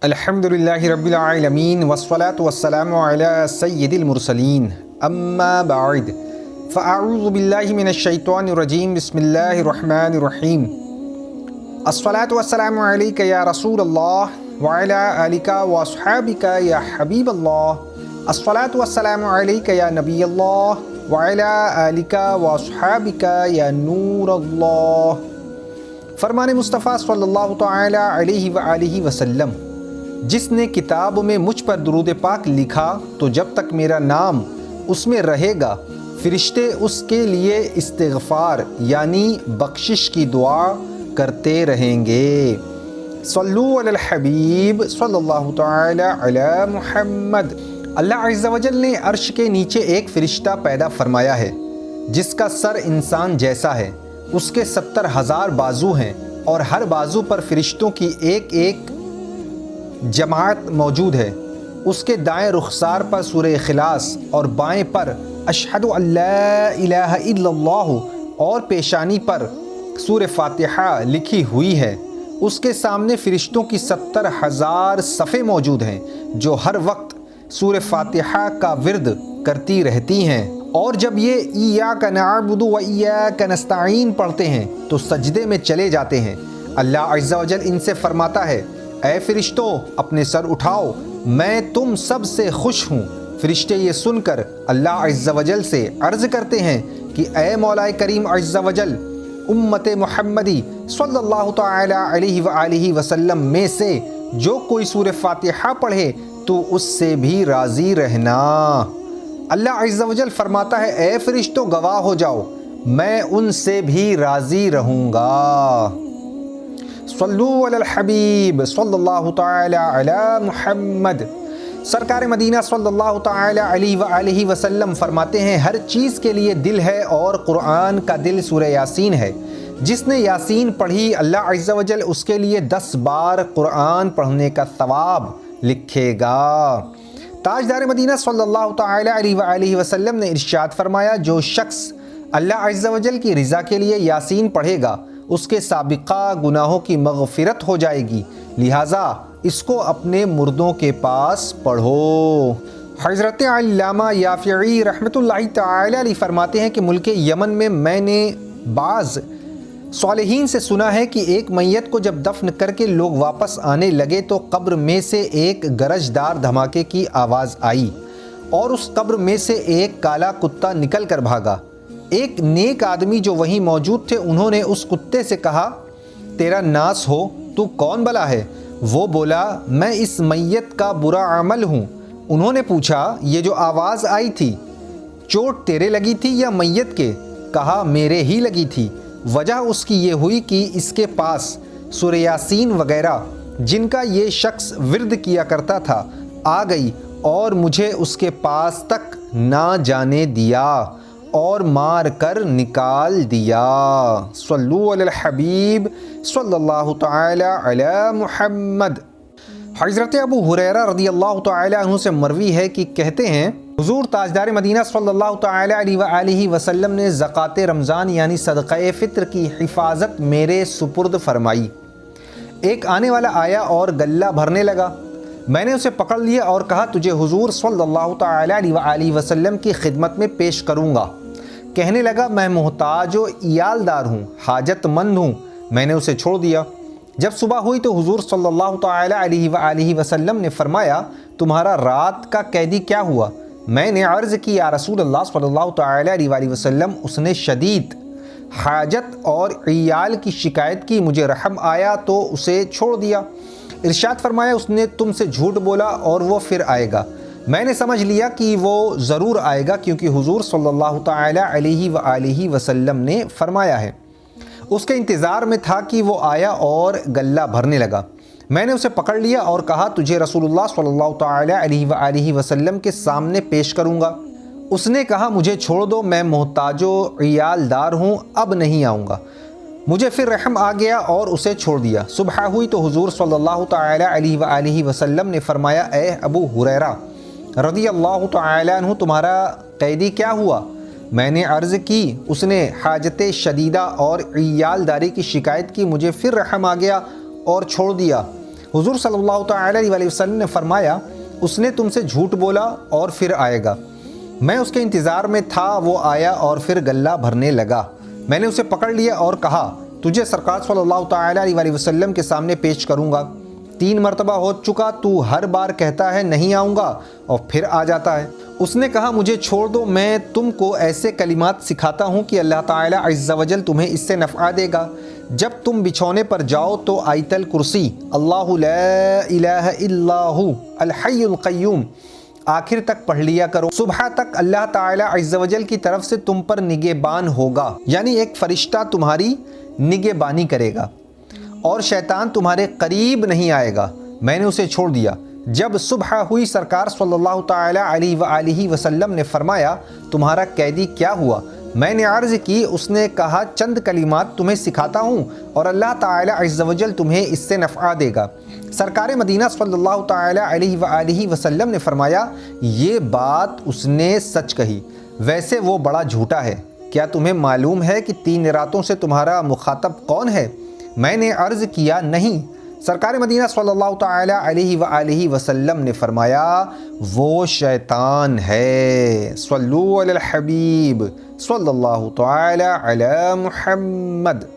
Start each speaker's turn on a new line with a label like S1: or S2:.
S1: الحمدللہ رب العالمین والصلاة والسلام علی سید المرسلین اما بعد فاعوذ باللہ من الشیطان الرجیم بسم اللہ الرحمن الرحیم الصلاة والسلام علیک یا رسول اللہ وعلی آلک واصحابک یا حبیب اللہ الصلاة والسلام علیک یا نبی اللہ وعلی آلک واصحابک یا نور اللہ۔ فرمان مصطفیٰ صلی اللہ تعالی علیہ وآلہ وسلم، جس نے کتاب میں مجھ پر درود پاک لکھا تو جب تک میرا نام اس میں رہے گا فرشتے اس کے لیے استغفار یعنی بخشش کی دعا کرتے رہیں گے۔ صلو علی الحبیب صلی اللہ تعالی علی محمد۔ اللہ عز و جل نے عرش کے نیچے ایک فرشتہ پیدا فرمایا ہے جس کا سر انسان جیسا ہے، اس کے 70,000 بازو ہیں اور ہر بازو پر فرشتوں کی ایک ایک جماعت موجود ہے۔ اس کے دائیں رخسار پر سورہ اخلاص اور بائیں پر اشہد ان لا الہ الا اللہ اور پیشانی پر سورہ فاتحہ لکھی ہوئی ہے۔ اس کے سامنے فرشتوں کی 70,000 صفیں موجود ہیں جو ہر وقت سورہ فاتحہ کا ورد کرتی رہتی ہیں، اور جب یہ ایاک نعبد و ایاک نستعین پڑھتے ہیں تو سجدے میں چلے جاتے ہیں۔ اللہ عز و جل ان سے فرماتا ہے، اے فرشتوں اپنے سر اٹھاؤ، میں تم سب سے خوش ہوں۔ فرشتے یہ سن کر اللہ عز و جل سے عرض کرتے ہیں کہ اے مولا کریم عز و جل، امت محمدی صلی اللہ تعالی علیہ وآلہ وسلم میں سے جو کوئی سورہ فاتحہ پڑھے تو اس سے بھی راضی رہنا۔ اللہ عز و جل فرماتا ہے، اے فرشتوں گواہ ہو جاؤ، میں ان سے بھی راضی رہوں گا۔ صلو علی الحبیب صلی اللہ تعالی علی محمد۔ سرکار مدینہ صلی اللہ تعالی علیہ وآلہ وسلم فرماتے ہیں، ہر چیز کے لیے دل ہے اور قرآن کا دل سورہ یاسین ہے۔ جس نے یاسین پڑھی اللہ عز و جل اس کے لیے 10 بار قرآن پڑھنے کا ثواب لکھے گا۔ تاجدار مدینہ صلی اللہ تعالی علیہ وآلہ وسلم نے ارشاد فرمایا، جو شخص اللہ عز و جل کی رضا کے لیے یاسین پڑھے گا اس کے سابقہ گناہوں کی مغفرت ہو جائے گی، لہٰذا اس کو اپنے مردوں کے پاس پڑھو۔ حضرت علامہ یافعی رحمۃ اللہ تعالی علیہ فرماتے ہیں کہ ملک یمن میں میں نے بعض صالحین سے سنا ہے کہ ایک میت کو جب دفن کر کے لوگ واپس آنے لگے تو قبر میں سے ایک گرجدار دھماکے کی آواز آئی اور اس قبر میں سے ایک کالا کتا نکل کر بھاگا۔ ایک نیک آدمی جو وہیں موجود تھے انہوں نے اس کتے سے کہا، تیرا ناس ہو، تو کون بلا ہے؟ وہ بولا، میں اس میت کا برا عمل ہوں۔ انہوں نے پوچھا، یہ جو آواز آئی تھی چوٹ تیرے لگی تھی یا میت کے؟ کہا، میرے ہی لگی تھی۔ وجہ اس کی یہ ہوئی کہ اس کے پاس سورہ یاسین وغیرہ جن کا یہ شخص ورد کیا کرتا تھا آ گئی اور مجھے اس کے پاس تک نہ جانے دیا اور مار کر نکال دیا۔ صلو علی الحبیب صلی اللہ تعالی علی محمد۔ حضرت ابو ہریرہ رضی اللہ تعالی عنہ سے مروی ہے کہ کہتے ہیں، حضور تاجدار مدینہ صلی اللہ تعالی علیہ وآلہ وسلم نے زکوٰۃ رمضان یعنی صدقہ فطر کی حفاظت میرے سپرد فرمائی۔ ایک آنے والا آیا اور غلہ بھرنے لگا، میں نے اسے پکڑ لیا اور کہا، تجھے حضور صلی اللہ تعالی علیہ وآلہ وسلم کی خدمت میں پیش کروں گا۔ کہنے لگا، میں محتاج و عیالدار ہوں، حاجت مند ہوں۔ میں نے اسے چھوڑ دیا۔ جب صبح ہوئی تو حضور صلی اللہ تعالی علیہ وآلہ وسلم نے فرمایا، تمہارا رات کا قیدی کیا ہوا؟ میں نے عرض کی، یا رسول اللہ صلی اللہ تعالی علیہ وآلہ وسلم، اس نے شدید حاجت اور عیال کی شکایت کی، مجھے رحم آیا تو اسے چھوڑ دیا۔ ارشاد فرمایا، اس نے تم سے جھوٹ بولا اور وہ پھر آئے گا۔ میں نے سمجھ لیا کہ وہ ضرور آئے گا کیونکہ حضور صلی اللہ تعالی علیہ وآلہ وسلم نے فرمایا ہے۔ اس کے انتظار میں تھا کہ وہ آیا اور غلہ بھرنے لگا۔ میں نے اسے پکڑ لیا اور کہا، تجھے رسول اللہ صلی اللہ تعالی علیہ وآلہ وسلم کے سامنے پیش کروں گا۔ اس نے کہا، مجھے چھوڑ دو، میں محتاج و عیالدار ہوں، اب نہیں آؤں گا۔ مجھے پھر رحم آ گیا اور اسے چھوڑ دیا۔ صبح ہوئی تو حضور صلی اللہ تعالی علیہ وآلہ وسلم نے فرمایا، اے ابو ہریرہ رضی اللہ تعالی عنہ، تمہارا قیدی کیا ہوا؟ میں نے عرض کی، اس نے حاجت شدیدہ اور عیالداری کی شکایت کی، مجھے پھر رحم آ گیا اور چھوڑ دیا۔ حضور صلی اللہ تعالی علیہ وسلم نے فرمایا اس نے تم سے جھوٹ بولا اور پھر آئے گا۔ میں اس کے انتظار میں تھا، وہ آیا اور پھر گلہ بھرنے لگا۔ میں نے اسے پکڑ لیا اور کہا تجھے سرکار صلی اللہ تعالی علیہ وسلم کے سامنے پیش کروں گا۔ 3 مرتبہ ہو چکا، تو ہر بار کہتا ہے نہیں آؤں گا اور پھر آ جاتا ہے۔ اس نے کہا مجھے چھوڑ دو، میں تم کو ایسے کلمات سکھاتا ہوں کہ اللہ تعالی عز و جل تمہیں اس سے نفع دے گا۔ جب تم بچھونے پر جاؤ تو آیت الکرسی اللہ لا الہ الا ہو الحی القیوم آخر تک پڑھ لیا کرو۔ صبح تک اللہ تعالی عز و جل کی طرف سے تم پر نگہبان ہوگا، یعنی ایک فرشتہ تمہاری نگہبانی کرے گا اور شیطان تمہارے قریب نہیں آئے گا۔ میں نے اسے چھوڑ دیا۔ جب صبح ہوئی سرکار صلی اللہ تعالی علیہ وآلہ وسلم نے فرمایا تمہارا قیدی کیا ہوا؟ میں نے عرض کی، اس نے کہا چند کلمات تمہیں سکھاتا ہوں اور اللہ تعالی عز و جل تمہیں اس سے نفع دے گا۔ سرکار مدینہ صلی اللہ تعالی علیہ وآلہ وسلم نے فرمایا یہ بات اس نے سچ کہی، ویسے وہ بڑا جھوٹا ہے۔ کیا تمہیں معلوم ہے کہ 3 راتوں سے تمہارا مخاطب کون ہے؟ میں نے عرض کیا نہیں۔ سرکار مدینہ صلی اللہ تعالی علیہ وآلہ وسلم نے فرمایا وہ شیطان ہے۔ صلو علی الحبیب صلی اللہ تعالی علی محمد۔